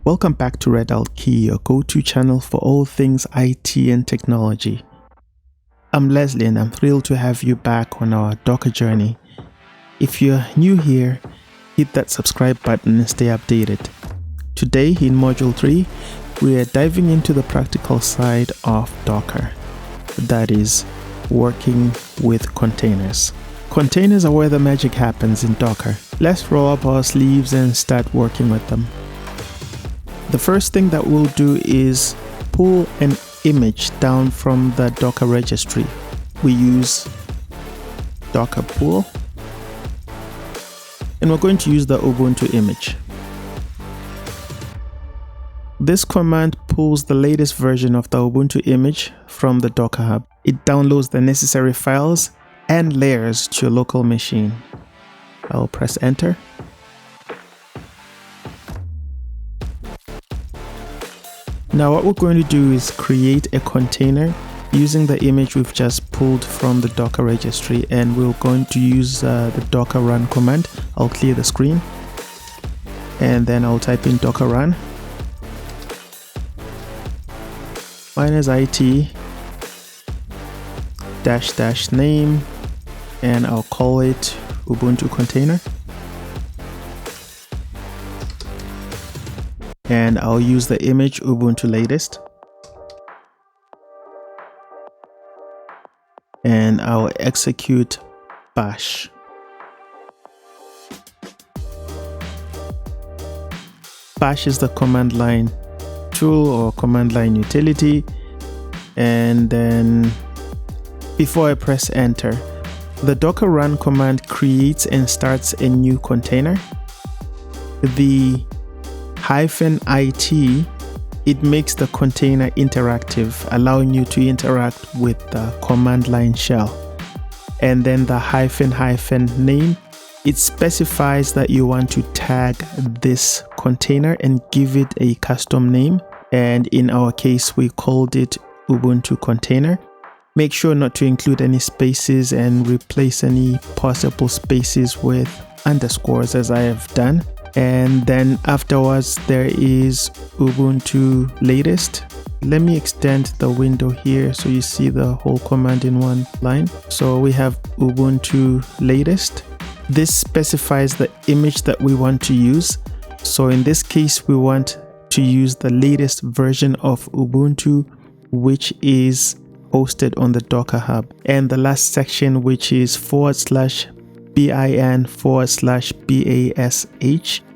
Welcome back to Red Alt Key, your go-to channel for all things IT and technology. I'm Leslie and I'm thrilled to have you back on our Docker journey. If you're new here, hit that subscribe button and stay updated. Today in Module 3, we are diving into the practical side of Docker. That is, working with containers. Containers are where the magic happens in Docker. Let's roll up our sleeves and start working with them. The first thing that we'll do is pull an image down from the Docker registry. We use docker pull, and we're going to use the Ubuntu image. This command pulls the latest version of the Ubuntu image from the Docker Hub. It downloads the necessary files and layers to your local machine. I'll press enter. Now what we're going to do is create a container using the image we've just pulled from the Docker registry, and we're going to use the docker run command. I'll clear the screen and then I'll type in docker run -it -- name, and I'll call it Ubuntu container. And I'll use the image Ubuntu latest, and I'll execute bash. Bash is the command line tool or command line utility. And then before I press enter, the docker run command creates and starts a new container. The -it, it makes the container interactive, allowing you to interact with the command line shell. And then the -- name, it specifies that you want to tag this container and give it a custom name. And in our case, we called it Ubuntu container. Make sure not to include any spaces and replace any possible spaces with underscores, as I have done. And then afterwards there is Ubuntu latest. Let me extend the window here so you see the whole command in one line. So we have Ubuntu latest. This specifies the image that we want to use. So in this case, we want to use the latest version of Ubuntu, which is hosted on the Docker Hub. And the last section, which is /bin/bash,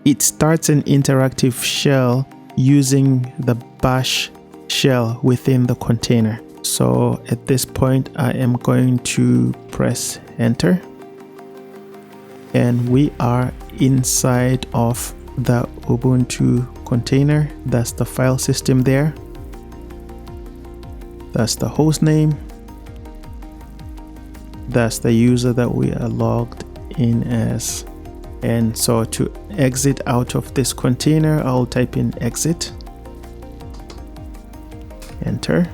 it starts an interactive shell using the bash shell within the container. So at this point, I am going to press enter, and we are inside of the Ubuntu container. That's the file system there. That's the host name. That's the user that we are logged in as. And so to exit out of this container, I'll type in exit, enter.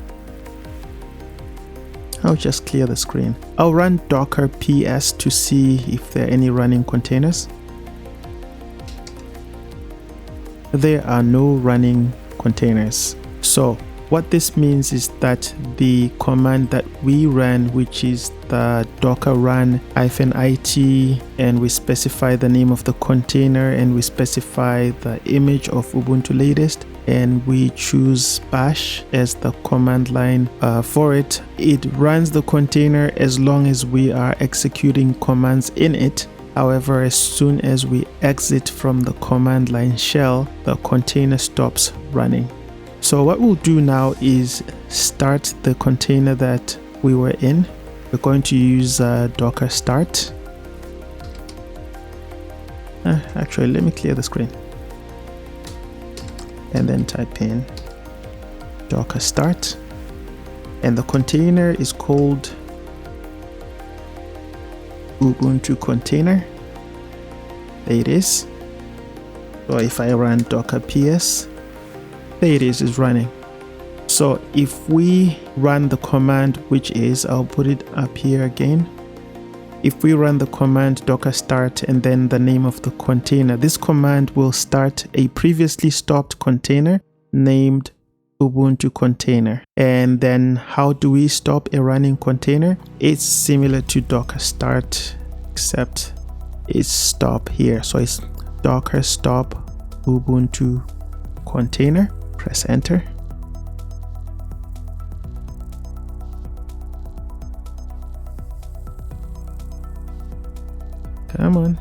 I'll just clear the screen. I'll run docker ps to see if there are any running containers. There are no running containers. So what this means is that the command that we ran, which is the docker run -it, and we specify the name of the container, and we specify the image of Ubuntu latest, and we choose bash as the command line for it. It runs the container as long as we are executing commands in it. However, as soon as we exit from the command line shell, the container stops running. So what we'll do now is start the container that we were in. We're going to use docker start. Actually, let me clear the screen. And then type in docker start. And the container is called Ubuntu container. There it is. So if I run docker ps, there it is running. So if we run the command, which is, I'll put it up here again, if we run the command docker start and then the name of the container, this command will start a previously stopped container named Ubuntu container. And then how do we stop a running container? It's similar to docker start, except it's stop here. So it's docker stop Ubuntu container. Press enter. Come on.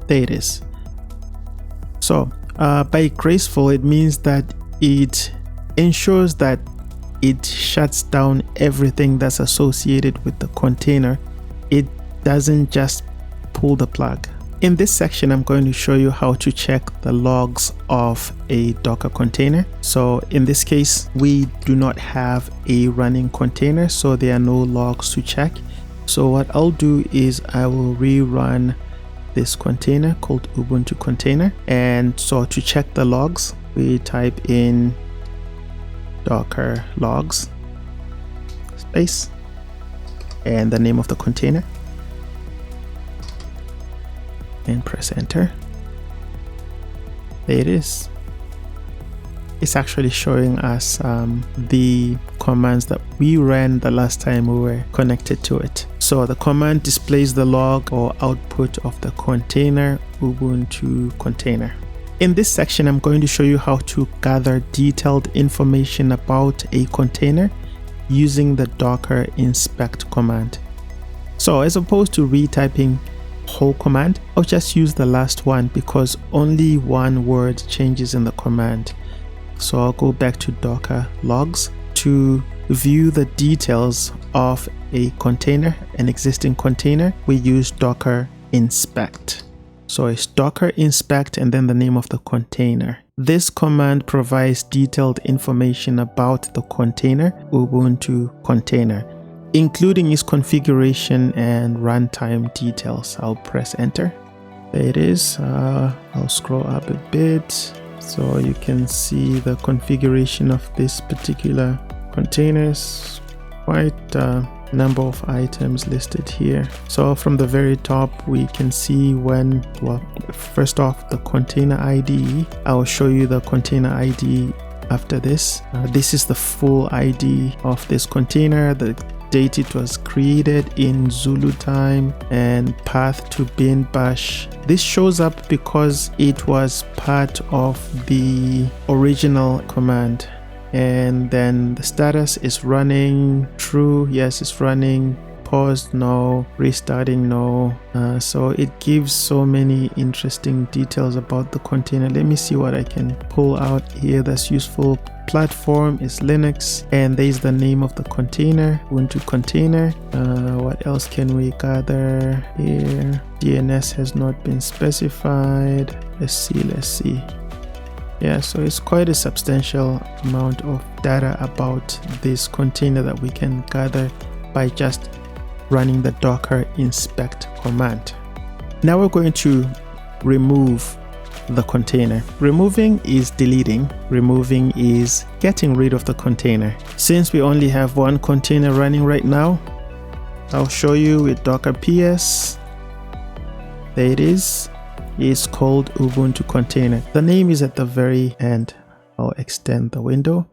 There it is. So by graceful, it means that it ensures that it shuts down everything that's associated with the container. It doesn't just pull the plug. In this section, I'm going to show you how to check the logs of a Docker container. So in this case, we do not have a running container, so there are no logs to check. So what I'll do is I will rerun this container called Ubuntu container. And so to check the logs, we type in docker logs space and the name of the container and press enter. There it is. It's actually showing us the commands that we ran the last time we were connected to it. So the command displays the log or output of the container Ubuntu container. In this section, I'm going to show you how to gather detailed information about a container using the docker inspect command. So as opposed to retyping whole command, I'll just use the last one because only one word changes in the command. So I'll go back to docker logs to view the details of a container, an existing container. We use docker inspect. So it's docker inspect and then the name of the container. This command provides detailed information about the container, Ubuntu container, including its configuration and runtime details. I'll press enter. There it is. I'll scroll up a bit so you can see the configuration of this particular containers. Quite a number of items listed here. So from the very top, we can see first off, the container ID. I'll show you the container ID after this. This is the full ID of this container, the date it was created in Zulu time, and path to bin bash. This shows up because it was part of the original command. And then the status is running, true, yes, it's running, paused, no, restarting, no. So it gives so many interesting details about the container. Let me see what I can pull out here that's useful. Platform is Linux, and there's the name of the container, Ubuntu container. What else can we gather here? DNS has not been specified. Let's see. Yeah, so it's quite a substantial amount of data about this container that we can gather by just running the docker inspect command. Now we're going to remove the container. Removing is deleting. Removing is getting rid of the container. Since we only have one container running right now, I'll show you with docker ps. There it is. It's called Ubuntu container. The name is at the very end. I'll extend the window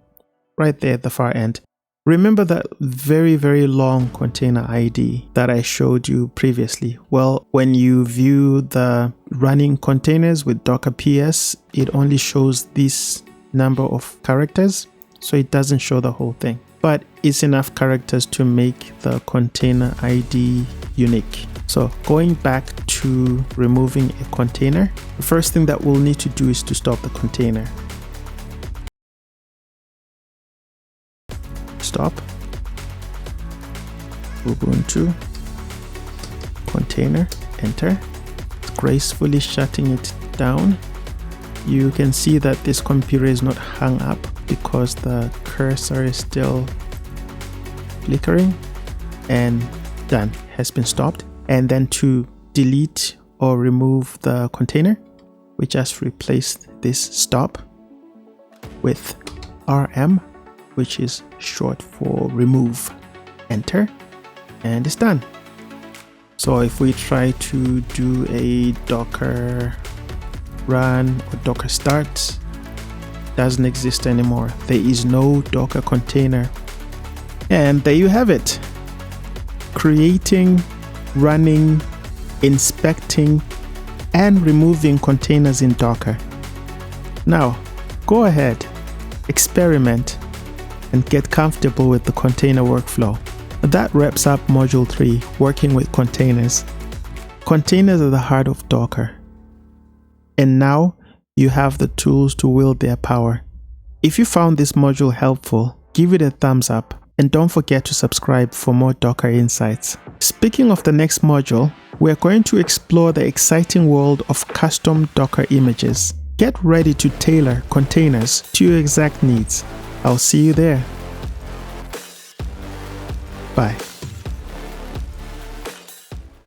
right there at the far end. Remember that very, very long container ID that I showed you previously? Well, when you view the running containers with docker ps, it only shows this number of characters, so it doesn't show the whole thing. But it's enough characters to make the container ID unique. So going back to removing a container, the first thing that we'll need to do is to stop the container. Stop. Ubuntu container, enter. It's gracefully shutting it down. You can see that this computer is not hung up because the cursor is still flickering, and done, has been stopped. And then to delete or remove the container, we just replace this stop with RM, which is short for remove. Enter. and it's done. So if we try to do a Docker run or Docker start, doesn't exist anymore. There is no Docker container. And there you have it. Creating, running, inspecting, and removing containers in Docker. Now, go ahead, experiment, and get comfortable with the container workflow. That wraps up Module 3, working with containers. Containers are the heart of Docker. And now you have the tools to wield their power. If you found this module helpful, give it a thumbs up and don't forget to subscribe for more Docker insights. Speaking of the next module, we're going to explore the exciting world of custom Docker images. Get ready to tailor containers to your exact needs. I'll see you there. Bye.